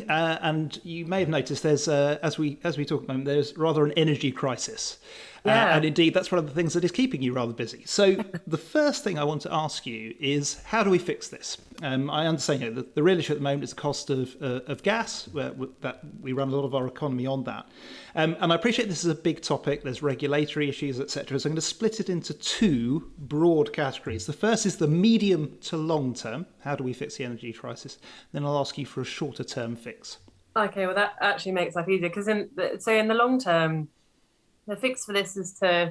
And you may have noticed there's, as we talk at the moment, there's rather an energy crisis. Yeah. And indeed, that's one of the things that is keeping you rather busy. So the first thing I want to ask you is, how do we fix this? I understand the real issue at the moment is the cost of gas, that we run a lot of our economy on that. And I appreciate this is a big topic. There's regulatory issues, etc. So I'm going to split it into two broad categories. The first is the medium to long term. How do we fix the energy crisis? Then I'll ask you for a shorter term fix. Okay, well, that actually makes life easier because in the long term, the fix for this is to, I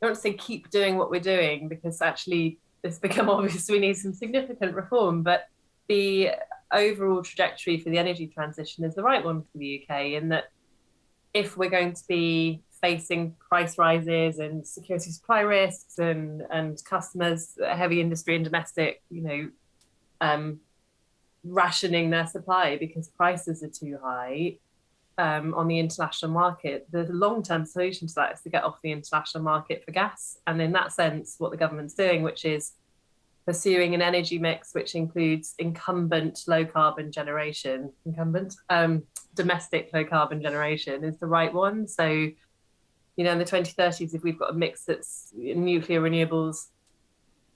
don't want to say keep doing what we're doing because actually it's become obvious we need some significant reform, but the overall trajectory for the energy transition is the right one for the UK in that if we're going to be facing price rises and security supply risks and customers, heavy industry and domestic, rationing their supply because prices are too high on the international market, the long-term solution to that is to get off the international market for gas. And in that sense, what the government's doing, which is pursuing an energy mix which includes domestic low carbon generation is the right one. So, in the 2030s, if we've got a mix that's nuclear, renewables,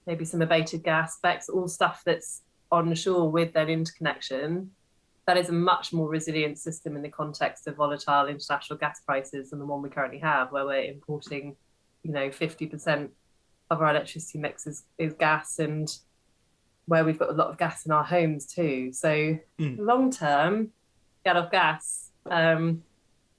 maybe some abated gas, specs, all stuff that's onshore with their interconnection, that is a much more resilient system in the context of volatile international gas prices than the one we currently have, where we're importing, 50% of our electricity mix is gas, and where we've got a lot of gas in our homes too. So long term, get off gas.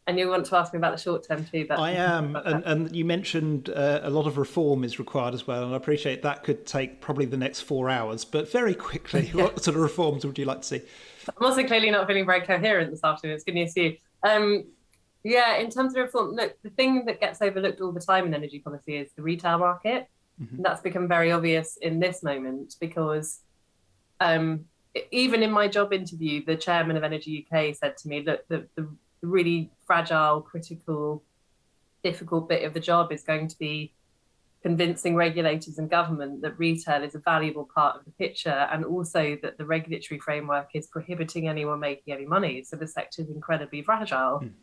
And you want to ask me about the short term too, but I am, and you mentioned a lot of reform is required as well, and I appreciate that could take probably the next 4 hours. But very quickly, yeah. What sort of reforms would you like to see? I'm also clearly not feeling very coherent this afternoon. It's good news to you. In terms of reform, look, the thing that gets overlooked all the time in energy policy is the retail market. And that's become very obvious in this moment because even in my job interview, the chairman of Energy UK said to me, look, the really fragile, critical, difficult bit of the job is going to be convincing regulators and government that retail is a valuable part of the picture, and also that the regulatory framework is prohibiting anyone making any money. So the sector is incredibly fragile. And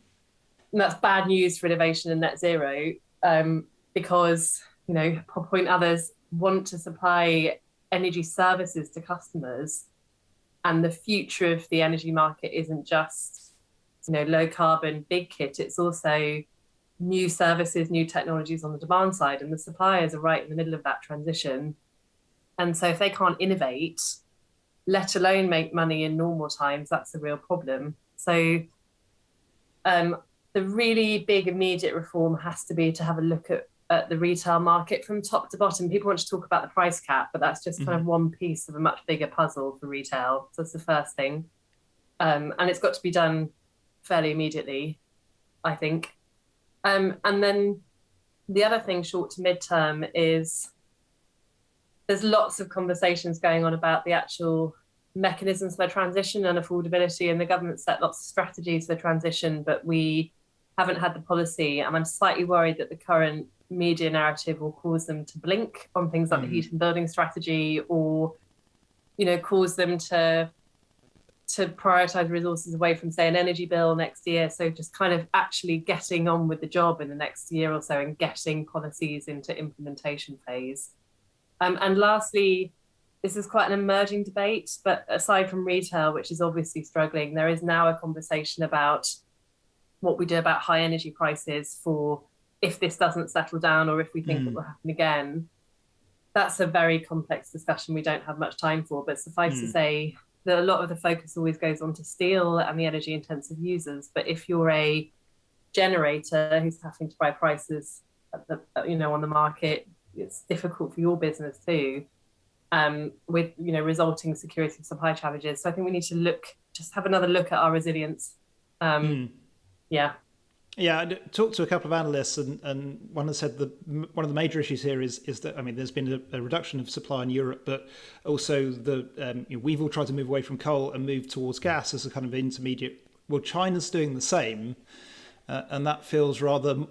that's bad news for innovation and net zero because, point others want to supply energy services to customers, and the future of the energy market isn't just low carbon big kit, it's also new services, new technologies on the demand side, and the suppliers are right in the middle of that transition. And so if they can't innovate, let alone make money in normal times, that's a real problem. So the really big immediate reform has to be to have a look at the retail market from top to bottom. People want to talk about the price cap, but that's just kind of one piece of a much bigger puzzle for retail. So that's the first thing. And it's got to be done fairly immediately, I think. And then the other thing, short to mid-term, is there's lots of conversations going on about the actual mechanisms for transition and affordability, and the government set lots of strategies for transition, but we haven't had the policy. And I'm slightly worried that the current media narrative will cause them to blink on things like the heat and building strategy, or, cause them to prioritise resources away from, say, an energy bill next year. So just kind of actually getting on with the job in the next year or so and getting policies into implementation phase. And lastly, this is quite an emerging debate, but aside from retail, which is obviously struggling, there is now a conversation about what we do about high energy prices for if this doesn't settle down or if we think it will happen again. That's a very complex discussion we don't have much time for, but suffice to say, that a lot of the focus always goes on to steel and the energy intensive users. But if you're a generator who's having to buy prices on the market, it's difficult for your business too, with resulting security of supply challenges. So I think we need to have another look at our resilience. Yeah, I talked to a couple of analysts, and one has said that one of the major issues here is that there's been a reduction of supply in Europe, but also we've all tried to move away from coal and move towards gas as a kind of intermediate. Well, China's doing the same, and that feels rather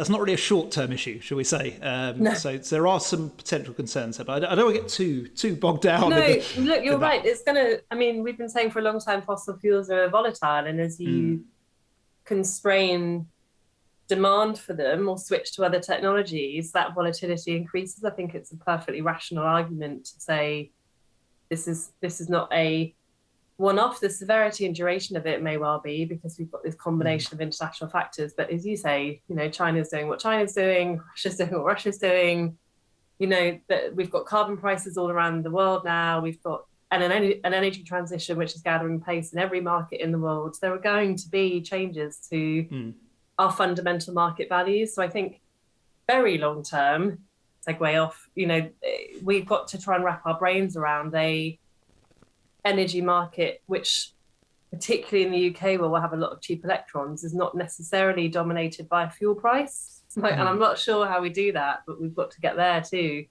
that's not really a short-term issue, shall we say? No. So there are some potential concerns there, but I don't want to get too bogged down. No, look, you're right. It's gonna. I mean, we've been saying for a long time fossil fuels are volatile, and as you constrain demand for them or switch to other technologies, that volatility increases. I think it's a perfectly rational argument to say this is not a one-off. The severity and duration of it may well be because we've got this combination of international factors. But as you say, China's doing what China's doing, Russia's doing what Russia's doing. That we've got carbon prices all around the world now. We've got an energy transition which is gathering pace in every market in the world. There are going to be changes to our fundamental market values. So I think very long term, segue off, we've got to try and wrap our brains around a energy market which, particularly in the UK where we'll have a lot of cheap electrons, is not necessarily dominated by a fuel price. And I'm not sure how we do that, but we've got to get there too.